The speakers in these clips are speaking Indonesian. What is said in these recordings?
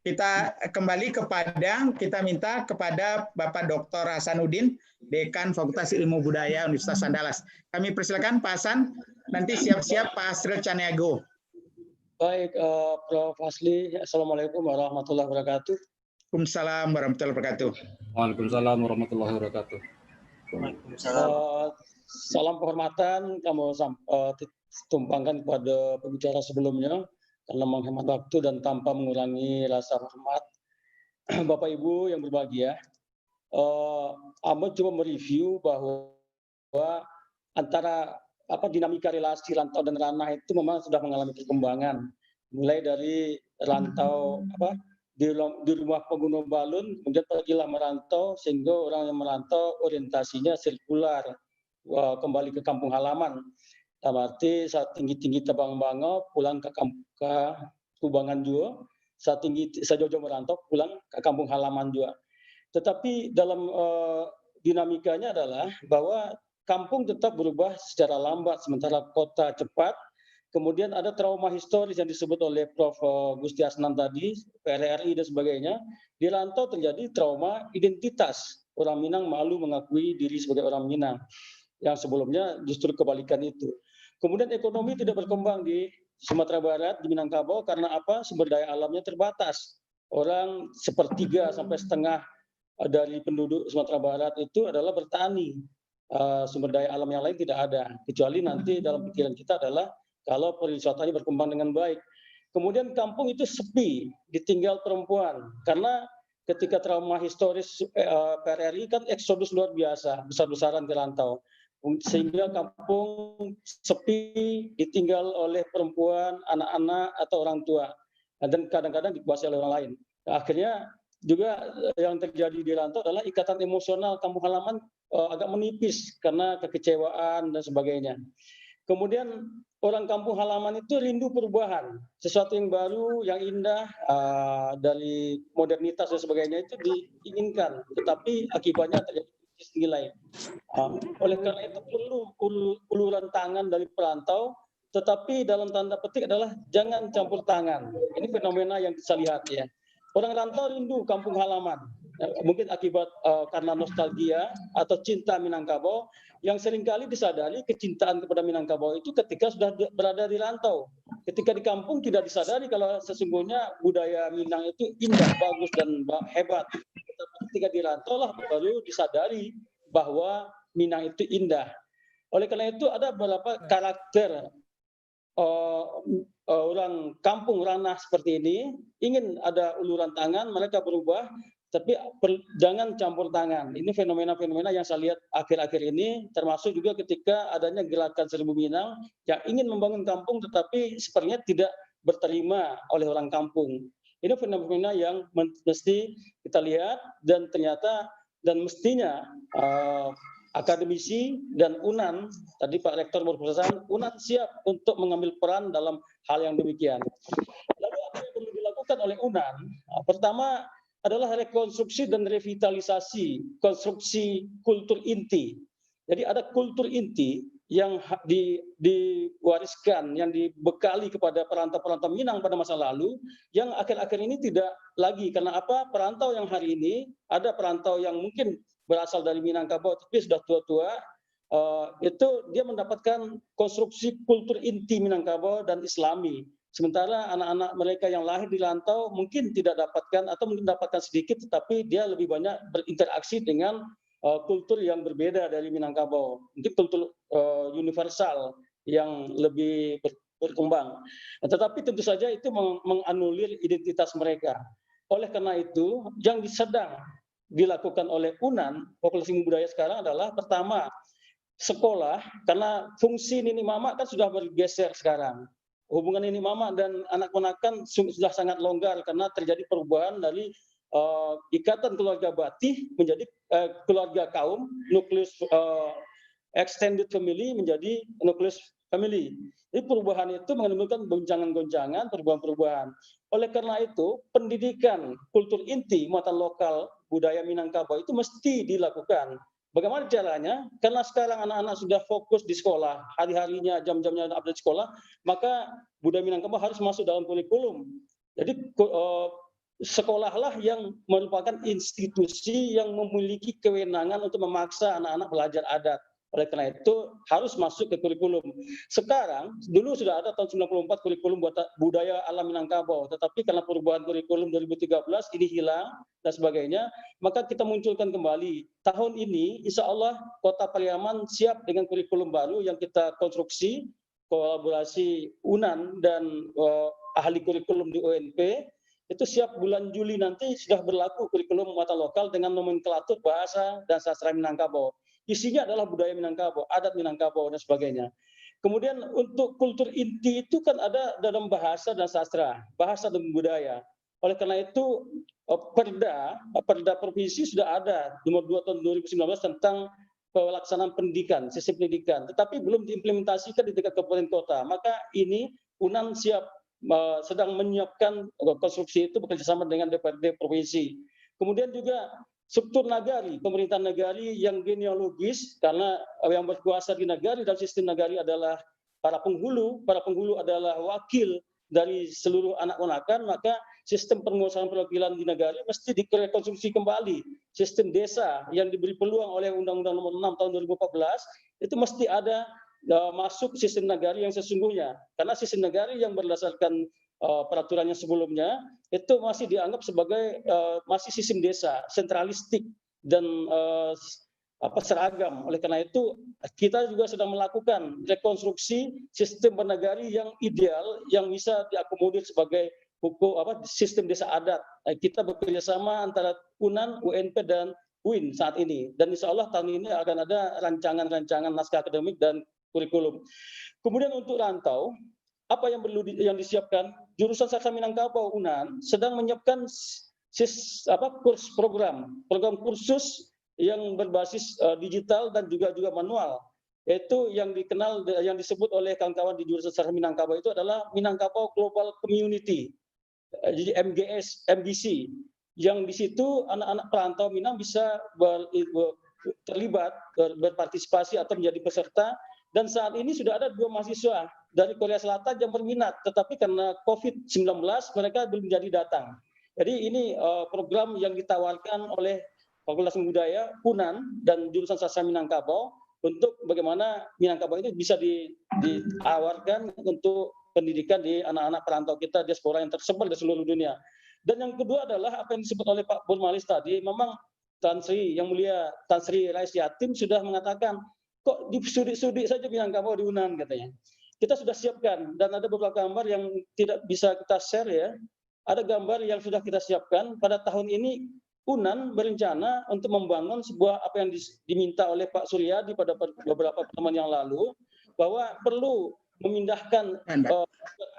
Kita kembali ke Padang, kita minta kepada Bapak Dr. Hasanuddin, Dekan Fakultas Ilmu Budaya Universitas Andalas. Kami persilakan Pak Hasan, nanti siap-siap Pak Asril Caniago. Baik, Prof. Hasli, Assalamualaikum warahmatullahi wabarakatuh. Waalaikumsalam warahmatullahi wabarakatuh. Waalaikumsalam warahmatullahi wabarakatuh. Salam penghormatan kami tumpangkan kepada pembicara sebelumnya karena menghemat waktu dan tanpa mengurangi rasa hormat. Bapak Ibu yang berbahagia, Amo cuma mereview bahwa antara dinamika relasi rantau dan ranah itu memang sudah mengalami perkembangan, mulai dari rantau di rumah pengguna balun, kemudian pergilah merantau sehingga orang yang merantau orientasinya sirkular, kembali ke kampung halaman. Berarti saat tinggi-tinggi tebang bango pulang ke Kubangan juga, saat jauh merantau pulang ke kampung halaman juga. Tetapi dalam dinamikanya adalah bahwa kampung tetap berubah secara lambat sementara kota cepat. Kemudian ada trauma historis yang disebut oleh Prof. Gusti Asnan tadi, PRRI dan sebagainya. Di rantau terjadi trauma identitas. Orang Minang malu mengakui diri sebagai orang Minang. Yang sebelumnya justru kebalikan itu. Kemudian ekonomi tidak berkembang di Sumatera Barat, di Minangkabau, karena apa? Sumber daya alamnya terbatas. Orang sepertiga sampai setengah dari penduduk Sumatera Barat itu adalah bertani. Sumber daya alam yang lain tidak ada. Kecuali nanti dalam pikiran kita adalah kalau pariwisatanya berkembang dengan baik. Kemudian kampung itu sepi, ditinggal perempuan. Karena ketika trauma historis PRRI kan eksodus luar biasa, besar-besaran ke rantau. Sehingga kampung sepi, ditinggal oleh perempuan, anak-anak atau orang tua, dan kadang-kadang dikuasai oleh orang lain. Akhirnya juga yang terjadi di rantau adalah ikatan emosional kampung halaman agak menipis karena kekecewaan dan sebagainya. Kemudian orang kampung halaman itu rindu perubahan, sesuatu yang baru, yang indah, dari modernitas dan sebagainya itu diinginkan, tetapi akibatnya terjadi nilai. Oleh karena itu perlu uluran tangan dari perantau, tetapi dalam tanda petik adalah jangan campur tangan. Ini fenomena yang kita lihat ya. Orang rantau rindu kampung halaman, mungkin akibat karena nostalgia atau cinta Minangkabau, yang seringkali disadari kecintaan kepada Minangkabau itu ketika sudah berada di rantau. Ketika di kampung tidak disadari kalau sesungguhnya budaya Minang itu indah, bagus dan hebat. Ketika di rantau lah baru disadari bahwa Minang itu indah. Oleh karena itu ada beberapa karakter orang kampung ranah seperti ini, ingin ada uluran tangan, mereka berubah, tapi jangan campur tangan. Ini fenomena-fenomena yang saya lihat akhir-akhir ini, termasuk juga ketika adanya gerakan Seribu Minang yang ingin membangun kampung, tetapi sepertinya tidak berterima oleh orang kampung. Ini fenomena yang mesti kita lihat dan ternyata dan mestinya akademisi dan UNAN, tadi Pak Rektor berpesan, UNAN siap untuk mengambil peran dalam hal yang demikian. Lalu apa yang perlu dilakukan oleh UNAN? Pertama adalah rekonstruksi dan revitalisasi konstruksi kultur inti. Jadi ada kultur inti yang diwariskan, yang dibekali kepada perantau-perantau Minang pada masa lalu, yang akhir-akhir ini tidak lagi. Karena apa? Perantau yang hari ini, ada perantau yang mungkin berasal dari Minangkabau, tapi sudah tua-tua, itu dia mendapatkan konstruksi kultur inti Minangkabau dan Islami. Sementara anak-anak mereka yang lahir di rantau mungkin tidak dapatkan atau mungkin dapatkan sedikit, tetapi dia lebih banyak berinteraksi dengan kultur yang berbeda dari Minangkabau, mungkin kultur universal yang lebih berkembang. Tetapi tentu saja itu menganulir identitas mereka. Oleh karena itu, yang sedang dilakukan oleh UNAN, Fakultas Ilmu Budaya sekarang adalah pertama, sekolah, karena fungsi nini mama kan sudah bergeser sekarang. Hubungan nini mama dan anak-anak kan sudah sangat longgar karena terjadi perubahan dari ikatan keluarga batih menjadi keluarga kaum, nukleus extended family menjadi nukleus family. Jadi perubahan itu menimbulkan gonjangan-gonjangan, perubahan-perubahan. Oleh karena itu, pendidikan kultur inti muatan lokal budaya Minangkabau itu mesti dilakukan. Bagaimana caranya? Karena sekarang anak-anak sudah fokus di sekolah, hari-harinya, jam-jamnya update sekolah, maka budaya Minangkabau harus masuk dalam kurikulum. Jadi sekolahlah yang merupakan institusi yang memiliki kewenangan untuk memaksa anak-anak belajar adat. Oleh karena itu harus masuk ke kurikulum. Sekarang, dulu sudah ada tahun 94 kurikulum budaya alam Minangkabau, tetapi karena perubahan kurikulum 2013 ini hilang dan sebagainya, maka kita munculkan kembali. Tahun ini, insya Allah Kota Pariaman siap dengan kurikulum baru yang kita konstruksi, kolaborasi UNAN dan ahli kurikulum di UNP, itu siap bulan Juli nanti sudah berlaku kurikulum muatan lokal dengan nomenklatur bahasa dan sastra Minangkabau. Isinya adalah budaya Minangkabau, adat Minangkabau, dan sebagainya. Kemudian untuk kultur inti itu kan ada dalam bahasa dan sastra, bahasa dan budaya. Oleh karena itu, Perda Provinsi sudah ada, nomor 2 tahun 2019 tentang pelaksanaan pendidikan, sistem pendidikan, tetapi belum diimplementasikan di tingkat kabupaten kota. Maka ini UNAN siap sedang menyiapkan konstruksi itu bekerjasama dengan DPRD Provinsi. Kemudian juga struktur nagari, pemerintahan nagari yang genealogis, karena yang berkuasa di nagari dan sistem nagari adalah para penghulu adalah wakil dari seluruh anak ponakan, maka sistem penguasaan perwakilan di nagari mesti direkonstruksi kembali. Sistem desa yang diberi peluang oleh Undang-Undang Nomor 6 tahun 2014 itu mesti ada masuk sistem nagari yang sesungguhnya, karena sistem nagari yang berdasarkan peraturannya sebelumnya itu masih dianggap sebagai masih sistem desa sentralistik dan seragam. Oleh karena itu kita juga sedang melakukan rekonstruksi sistem bernagari yang ideal yang bisa diakomodir sebagai hukum sistem desa adat. Kita bekerjasama antara UNAN, UNP dan UIN saat ini, dan insya Allah tahun ini akan ada rancangan naskah akademik dan kurikulum. Kemudian untuk rantau, apa yang perlu yang disiapkan? Jurusan Sastra Minangkabau UNAN sedang menyiapkan program kursus yang berbasis digital dan juga manual. Yaitu yang disebut oleh kawan-kawan di jurusan Sastra Minangkabau itu adalah Minangkabau Global Community, jadi MGC, yang di situ anak-anak perantau Minang bisa terlibat, berpartisipasi atau menjadi peserta. Dan saat ini sudah ada 2 mahasiswa dari Korea Selatan yang berminat, tetapi karena COVID-19 mereka belum jadi datang. Jadi ini program yang ditawarkan oleh Fakultas Budaya, UNAN, dan jurusan Sastra Minangkabau untuk bagaimana Minangkabau itu bisa ditawarkan untuk pendidikan di anak-anak perantau kita, diaspora yang tersebar di seluruh dunia. Dan yang kedua adalah apa yang disebut oleh Pak Burmalis tadi, memang Tan Sri, Yang Mulia Tan Sri Rais Yatim sudah mengatakan, kok di studi saja Minangkabau di UNAN katanya. Kita sudah siapkan dan ada beberapa gambar yang tidak bisa kita share ya. Ada gambar yang sudah kita siapkan. Pada tahun ini UNAN berencana untuk membangun sebuah apa yang diminta oleh Pak Suryadi pada beberapa pertemuan yang lalu, bahwa perlu memindahkan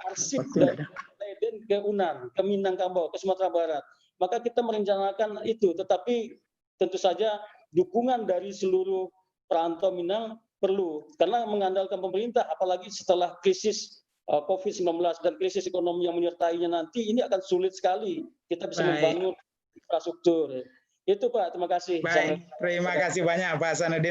arsip dari Leiden ke UNAN, ke Minangkabau, ke Sumatera Barat. Maka kita merencanakan itu, tetapi tentu saja dukungan dari seluruh perantau Minang perlu, karena mengandalkan pemerintah, apalagi setelah krisis COVID-19 dan krisis ekonomi yang menyertainya nanti, ini akan sulit sekali kita bisa membangun infrastruktur. Itu Pak, terima kasih. Baik, terima kasih banyak Pak Hasanuddin.